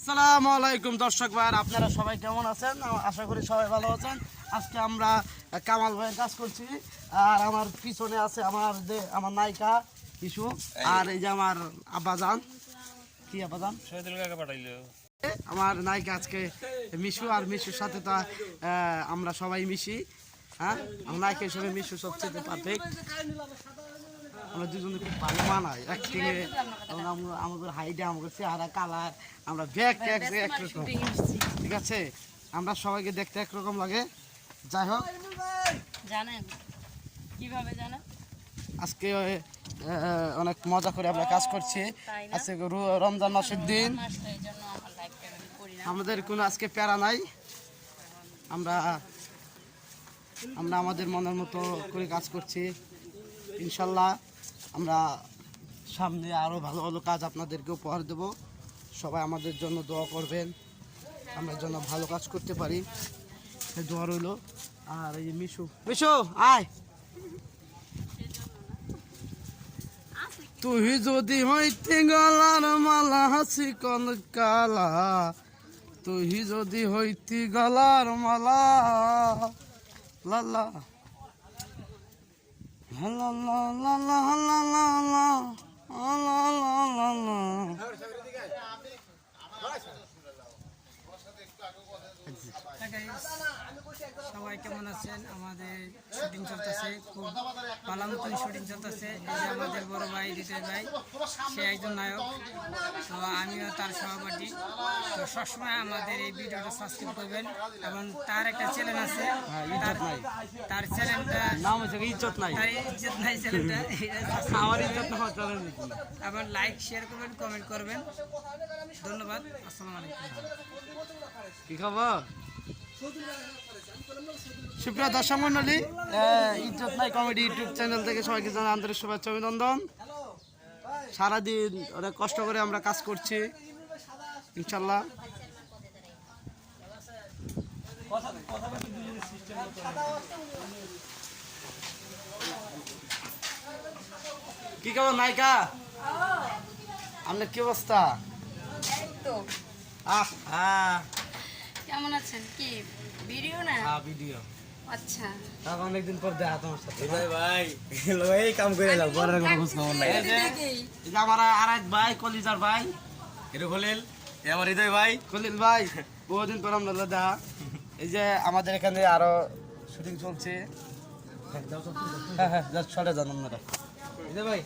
আসসালামু আলাইকুম দর্শক ভাইরা, আপনারা সবাই কেমন আছেন? আশা করি সবাই ভালো আছেন। আজকে আমরা কামাল ভাইয়ের কাজ করছি, আর আমার পিছনে আছে আমার নায়িকা ইস্যু, আর এই যে আমার আব্বাজান। কি আব্বাজান? শহীদুল কাকা পাঠাইলো আমার নায়িকা আজকে মিশু, আর মিশুর সাথে তো আমরা সবাই মিশি। হ্যাঁ, আমার নায়িকা হিসেবে মিশু সবচেয়ে পারফেক্ট। আমরা দুজনে খুব ভালো মানাই অ্যাক্টিংয়ে, আমাদের হাইটে, আমাদের চেহারা, কালার, আমরা ব্যাগ একরকম। ঠিক আছে, আমরা সবাইকে দেখতে একরকম লাগে। যাই হোক, জানেন কিভাবে জানেন, আজকে অনেক মজা করে আমরা কাজ করছি। আজকে রমজান মাসের দিন, আমাদের কোনো আজকে প্যারা নাই। আমরা আমাদের মনের মতো করে কাজ করছি। ইনশাল্লাহ আমরা সামনে আরও ভালো ভালো কাজ আপনাদেরকে উপহার দেব। সবাই আমাদের জন্য দোয়া করবেন, আমরা যেন ভালো কাজ করতে পারি, দোয়া রইল। আর এই মিশু আয়, তুই যদি হইতে গলার মালা হাসি কোন কালা, তুই যদি হইতি গলার মালা, লালা লা লা লা লা লা লা লা লা লা। সবাই কেমন আছেন? আমাদের শুটিং চলতেছে, খুব ভালো মতন শুটিং চলতেছে। এই যে আমাদের বড় ভাই হৃদয় ভাই, সে একজন নায়ক, তো আমিও তার সহপাঠী। তো সবসময় আমাদের এই ভিডিওটা সাবস্ক্রাইব করবেন, এবং তার একটা চ্যানেল আছে, তার চ্যানেলটা নাম হচ্ছে ইজ্জত নাই, তার ইজ্জত নাই চ্যানেলটা, আমার ইজ্জত না হওয়ার চ্যানেল। এবং লাইক শেয়ার করবেন, কমেন্ট করবেন। ধন্যবাদ, আসসালামু আলাইকুম। কি খবর সুপ্রিয় দর্শক মন্ডলী, ইজ্জত নাই কমেডি ইউটিউব চ্যানেল থেকে সবাইকে জানাই আন্তরিক শুভেচ্ছা অভিনন্দন। সারাদিন অনেক কষ্ট করে আমরা কাজ করছি, ইনশাল্লাহ। কি খবর নায়িকা, আপনার কি অবস্থা? কেমন আছেন? কি ভিডিও না? ভিডিও। আচ্ছা, অনেকদিন পর দেখা তোমার সাথে। ভাই এই কাম করে এলাম, পরের কোনো খোঁজ খবর নাই। এই যে আমার আরেক ভাই, কলিজার ভাই, এটা খলিল, এ আমার হৃদয় ভাই। খলিল ভাই, বহুদিন পর আমরা দেখা। এই যে আমাদের এখানে আরো শুটিং চলছে। হ্যাঁ, সরে যান আপনারা। হৃদয় ভাই